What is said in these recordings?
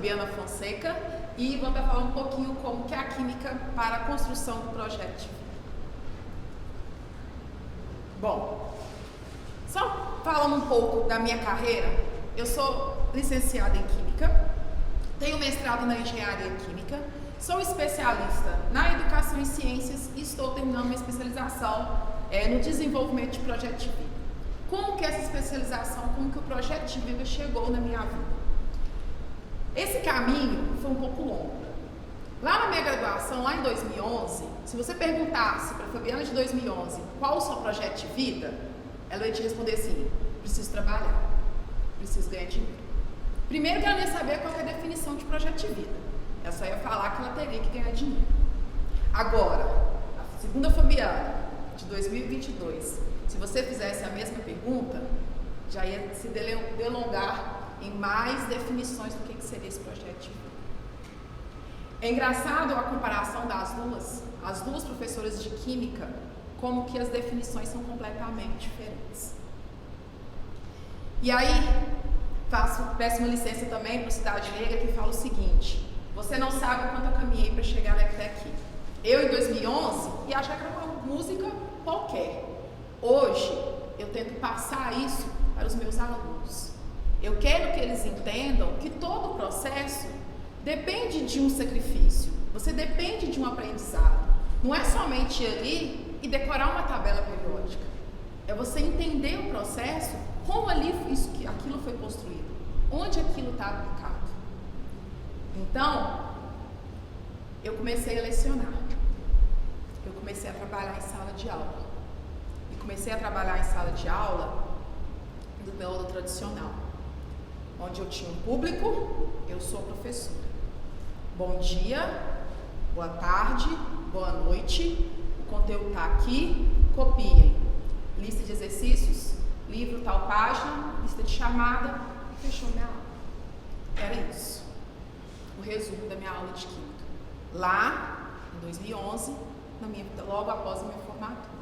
Fabiana Fonseca e vou estar falando um pouquinho como que é a química para a construção do projeto de vida. Bom, só falando um pouco da minha carreira, eu sou licenciada em Química, tenho mestrado na Engenharia Química, sou especialista na Educação em Ciências e estou terminando minha especialização no desenvolvimento de projeto de vida. Como que essa especialização, como que o projeto de vida chegou na minha vida? Esse caminho foi um pouco longo. Lá na minha graduação, lá em 2011, se você perguntasse para a Fabiana de 2011 qual o seu projeto de vida, ela ia te responder assim: preciso trabalhar, preciso ganhar dinheiro. Primeiro que ela ia saber qual é a definição de projeto de vida. Ela só ia falar que ela teria que ganhar dinheiro. Agora, a segunda Fabiana, de 2022, se você fizesse a mesma pergunta, já ia se delongar em mais definições do que seria esse projeto de vida. É engraçado a comparação das as duas professoras de Química, como que as definições são completamente diferentes. E aí, peço uma licença também para o Cidade Negra, que fala o seguinte: você não sabe o quanto eu caminhei para chegar até aqui. Eu, em 2011, ia achar que era uma música qualquer. Hoje, eu tento passar isso para os meus alunos. Eu quero que eles entendam que todo o processo depende de um sacrifício. Você depende de um aprendizado. Não é somente ir ali e decorar uma tabela periódica. É você entender o processo, como ali aquilo foi construído, onde aquilo está aplicado. Então, eu comecei a lecionar. Eu comecei a trabalhar em sala de aula. E comecei a trabalhar em sala de aula do método tradicional, onde eu tinha um público, eu sou professora. Bom dia, boa tarde, boa noite, o conteúdo está aqui, copiem. Lista de exercícios, livro tal página, lista de chamada, fechou minha aula. Era isso, o resumo da minha aula de Química. Lá, em 2011, logo após a minha formatura.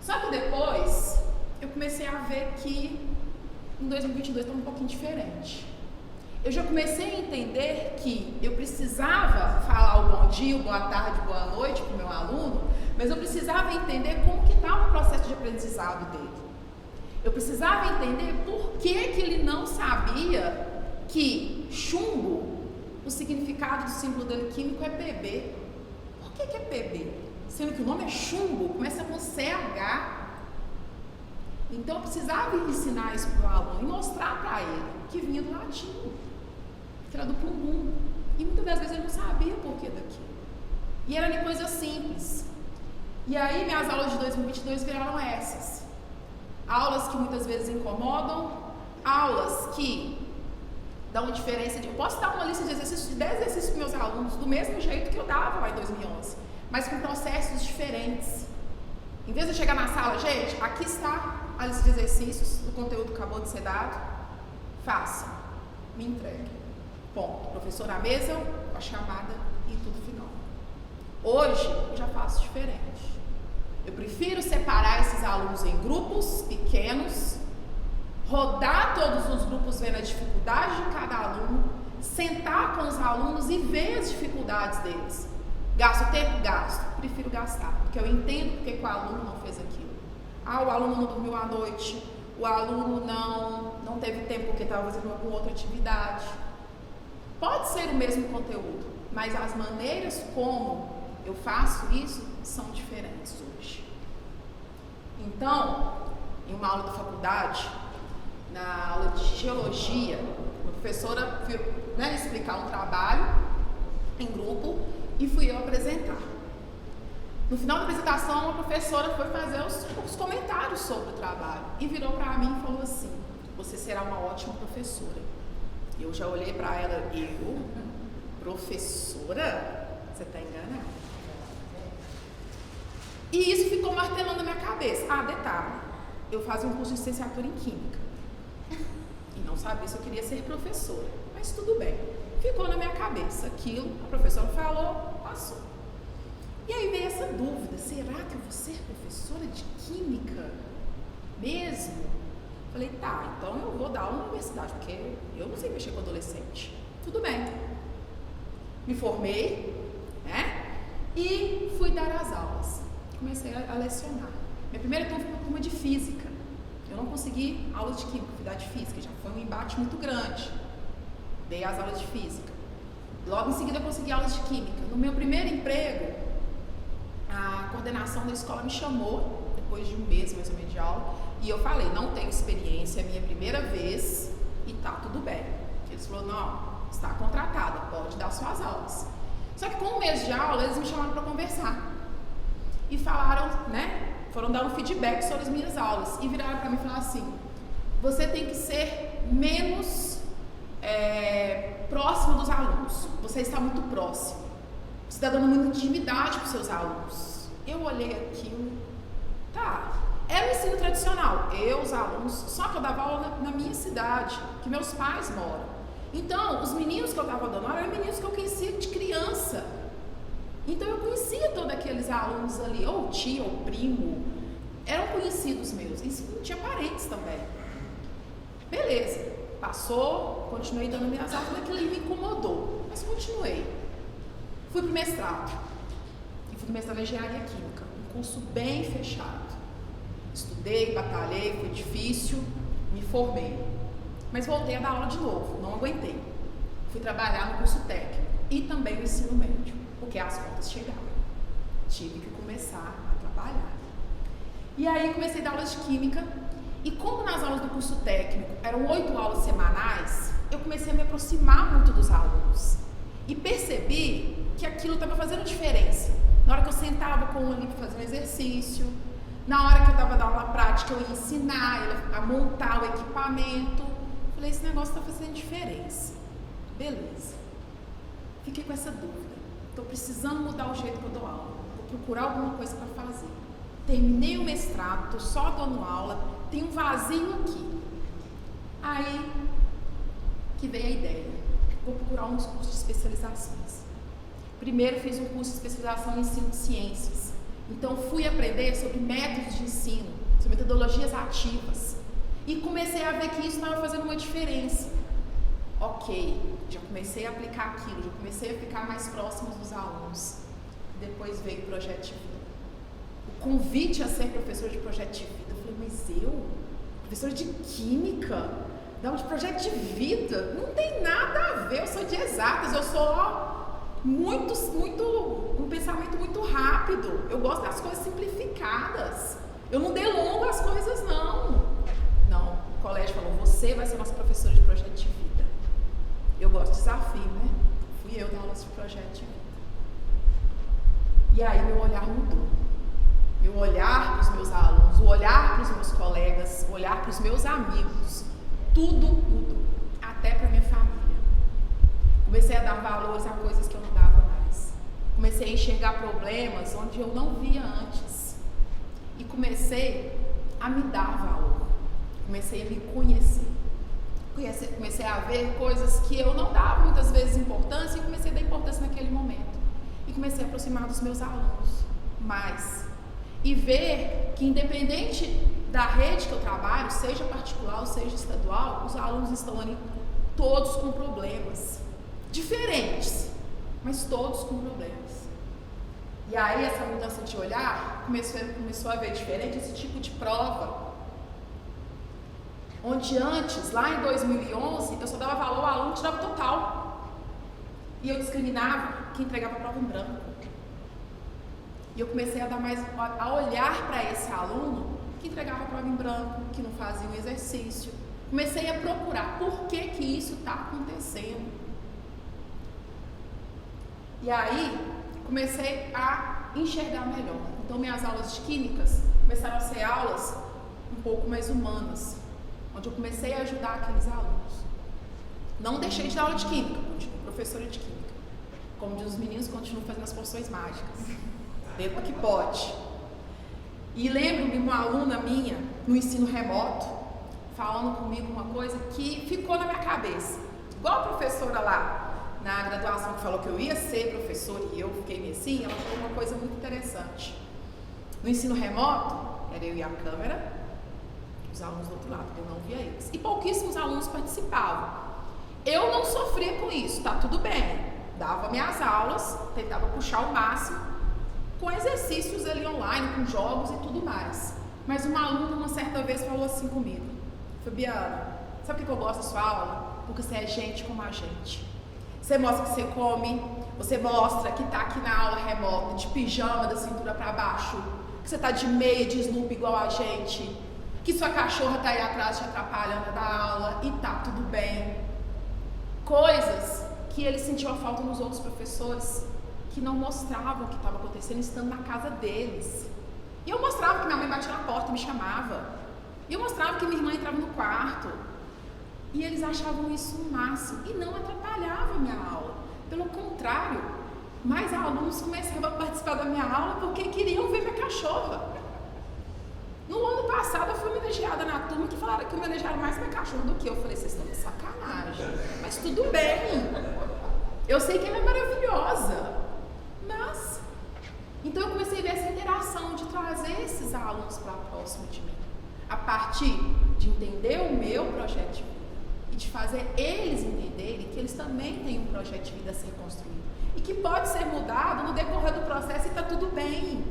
Só que depois, eu comecei a ver que em 2022 estava um pouquinho diferente. Eu já comecei a entender que eu precisava falar o bom dia, o boa tarde, boa noite para o meu aluno, mas eu precisava entender como que estava o processo de aprendizado dele. Eu precisava entender por que ele não sabia que chumbo, o significado do símbolo dele químico é Pb. Por que é Pb? Sendo que o nome é chumbo, começa com CH. Então eu precisava ensinar isso para o meu aluno e mostrar para ele que vinha do latim, que era do pulmão. E muitas das vezes ele não sabia o porquê daquilo. E era de coisa simples. E aí minhas aulas de 2022 viraram essas. Aulas que muitas vezes incomodam, aulas que dão diferença de... Eu posso dar uma lista de exercícios, de 10 exercícios para meus alunos, do mesmo jeito que eu dava lá em 2011, mas com processos diferentes. Em vez de eu chegar na sala, gente, aqui está a lista de exercícios, o conteúdo acabou de ser dado, faça, me entregue. Ponto. Professor à mesa, a chamada e tudo final. Hoje, eu já faço diferente. Eu prefiro separar esses alunos em grupos pequenos, rodar todos os grupos vendo a dificuldade de cada aluno, sentar com os alunos e ver as dificuldades deles. Gasto tempo? Gasto. Prefiro gastar, porque eu entendo porque que o aluno não fez aquilo. O aluno não dormiu à noite, o aluno não teve tempo porque estava fazendo alguma outra atividade. Pode ser o mesmo conteúdo, mas as maneiras como eu faço isso são diferentes hoje. Então, em uma aula da faculdade, na aula de geologia, a professora foi explicar um trabalho em grupo e fui eu apresentar. No final da apresentação, a professora foi fazer os comentários sobre o trabalho e virou para mim e falou assim: você será uma ótima professora. Eu já olhei para ela, professora? Você está enganada. E isso ficou martelando na minha cabeça. Detalhe, eu fazia um curso de licenciatura em Química e não sabia se eu queria ser professora, mas tudo bem. Ficou na minha cabeça aquilo, a professora falou, passou. E aí veio essa dúvida: será que eu vou ser professora de Química mesmo? Falei, tá, então eu vou dar aula na universidade, porque eu não sei mexer com adolescente. Tudo bem. Me formei, né? E fui dar as aulas. Comecei a lecionar. Minha primeira turma foi uma turma de física. Eu não consegui aula de química, fui dar de física, já foi um embate muito grande. Dei as aulas de física. Logo em seguida eu consegui aulas de química. No meu primeiro emprego, a coordenação da escola me chamou, depois de um mês mais ou menos de aula, e eu falei, não tenho experiência, é minha primeira vez e tá tudo bem. Eles falaram, não, está contratada, pode dar suas aulas. Só que com um mês de aula, eles me chamaram para conversar. E falaram, né, foram dar um feedback sobre as minhas aulas. E viraram para mim e falaram assim, você tem que ser menos próximo dos alunos. Você está muito próximo. Você está dando muita intimidade para os seus alunos. Eu olhei aquilo, tá, era o ensino tradicional, eu, os alunos, só que eu dava aula na minha cidade, que meus pais moram. Então, os meninos que eu estava dando aula eram meninos que eu conhecia de criança. Então, eu conhecia todos aqueles alunos ali, ou tio, ou primo, eram conhecidos meus, e tinha parentes também. Beleza, passou, continuei dando minhas aulas, mas aquilo me incomodou, mas continuei. Fui para o mestrado, e fui para o mestrado em Engenharia Química, um curso bem fechado. Estudei, batalhei, foi difícil, me formei. Mas voltei a dar aula de novo, não aguentei. Fui trabalhar no curso técnico e também no ensino médio, porque as contas chegavam. Tive que começar a trabalhar. E aí comecei a dar aulas de química, e como nas aulas do curso técnico eram 8 aulas semanais, eu comecei a me aproximar muito dos alunos. E percebi que aquilo estava fazendo diferença. Na hora que eu sentava com um ali para fazer um exercício, na hora que eu estava dando aula prática, eu ia ensinar a montar o equipamento. Falei, esse negócio está fazendo diferença. Beleza. Fiquei com essa dúvida. Estou precisando mudar o jeito que eu dou aula. Vou procurar alguma coisa para fazer. Terminei o mestrado, estou só dando aula, tem um vazio aqui. Aí que veio a ideia. Vou procurar uns cursos de especializações. Primeiro fiz um curso de especialização em ensino de ciências. Então fui aprender sobre métodos de ensino, sobre metodologias ativas. E comecei a ver que isso estava fazendo uma diferença. Ok, já comecei a aplicar aquilo, já comecei a ficar mais próximo dos alunos. Depois veio o projeto de vida. O convite a ser professor de projeto de vida. Eu falei, mas eu? Professor de química? Dar de projeto de vida? Não tem nada a ver, eu sou de exatas, eu sou um pensamento muito rápido. Eu gosto das coisas simplificadas. Eu não delongo as coisas, não. Não, o colégio falou, você vai ser nosso professor de projeto de vida. Eu gosto de desafio, né? Fui eu dar aulas de projeto de vida. E aí meu olhar mudou. Meu olhar para os meus alunos, o olhar para os meus colegas, o olhar para os meus amigos, tudo mudou. Até para minha família. Comecei a dar valores a coisas que eu não dava mais. Comecei a enxergar problemas onde eu não via antes. E comecei a me dar valor. Comecei a me conhecer. Comecei a ver coisas que eu não dava muitas vezes importância e comecei a dar importância naquele momento. E comecei a aproximar dos meus alunos mais. E ver que independente da rede que eu trabalho, seja particular ou seja estadual, os alunos estão ali todos com problemas. Diferentes, mas todos com problemas. E aí essa mudança de olhar começou a ver diferente esse tipo de prova. Onde antes, lá em 2011, eu só dava valor ao aluno que tirava total. E eu discriminava quem entregava a prova em branco. E eu comecei a olhar para esse aluno que entregava a prova em branco, que não fazia o exercício. Comecei a procurar por que isso está acontecendo. E aí, comecei a enxergar melhor. Então, minhas aulas de químicas começaram a ser aulas um pouco mais humanas, onde eu comecei a ajudar aqueles alunos. Não deixei de dar aula de química, continuo professora de química. Como diz os meninos, continuo fazendo as poções mágicas. Dentro que pode. E lembro-me de uma aluna minha, no ensino remoto, falando comigo uma coisa que ficou na minha cabeça. Igual a professora lá, na graduação, que falou que eu ia ser professora e eu fiquei meio assim, ela falou uma coisa muito interessante. No ensino remoto, era eu e a câmera, os alunos do outro lado, eu não via eles. E pouquíssimos alunos participavam. Eu não sofria com isso, tá tudo bem. Dava minhas aulas, tentava puxar o máximo, com exercícios ali online, com jogos e tudo mais. Mas uma aluna, uma certa vez, falou assim comigo: Fabiana, sabe por que eu gosto da sua aula? Porque você é gente como a gente. Você mostra que você come, você mostra que tá aqui na aula remota, de pijama, da cintura para baixo, que você tá de meia, de Snoopy igual a gente, que sua cachorra tá aí atrás te atrapalhando da aula e tá tudo bem. Coisas que ele sentiu a falta nos outros professores, que não mostravam o que estava acontecendo estando na casa deles. E eu mostrava que minha mãe batia na porta e me chamava. E eu mostrava que minha irmã entrava no quarto. E eles achavam isso o máximo. E não atrapalhava a minha aula. Pelo contrário, mais alunos começavam a participar da minha aula porque queriam ver minha cachorra. No ano passado eu fui homenageada na turma que falaram que homenagearam mais minha cachorra do que eu. Eu falei, vocês estão de sacanagem. Mas tudo bem. Eu sei que ela é maravilhosa. Mas... Então eu comecei a ver essa interação de trazer esses alunos para próximo de mim. A partir de entender o meu projeto de vida e de fazer eles entenderem que eles também têm um projeto de vida a ser construído. E que pode ser mudado no decorrer do processo e está tudo bem.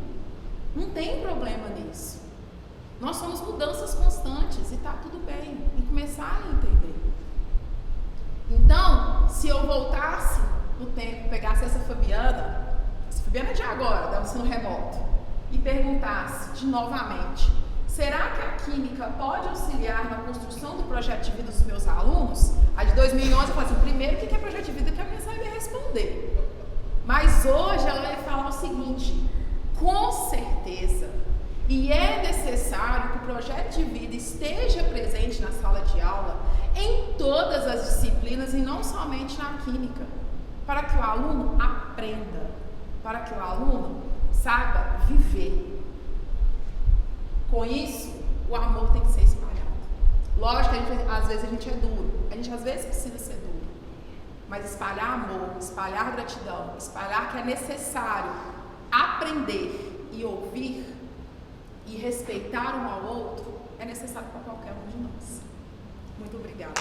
Não tem problema nisso. Nós somos mudanças constantes e está tudo bem. E começar a entender. Então, se eu voltasse no tempo, pegasse essa Fabiana é de agora, da ensino remoto, e perguntasse de novamente: será que a química pode auxiliar na construção do projeto de vida dos meus alunos? A de 2011 eu falei assim: primeiro, o que é projeto de vida que a minha sabe responder. Mas hoje ela vai falar o seguinte: com certeza, e é necessário que o projeto de vida esteja presente na sala de aula em todas as disciplinas e não somente na química, para que o aluno aprenda, para que o aluno saiba viver. Com isso, o amor tem que ser espalhado. Lógico que às vezes a gente é duro, a gente às vezes precisa ser duro, mas espalhar amor, espalhar gratidão, espalhar que é necessário aprender e ouvir e respeitar um ao outro é necessário para qualquer um de nós. Muito obrigada.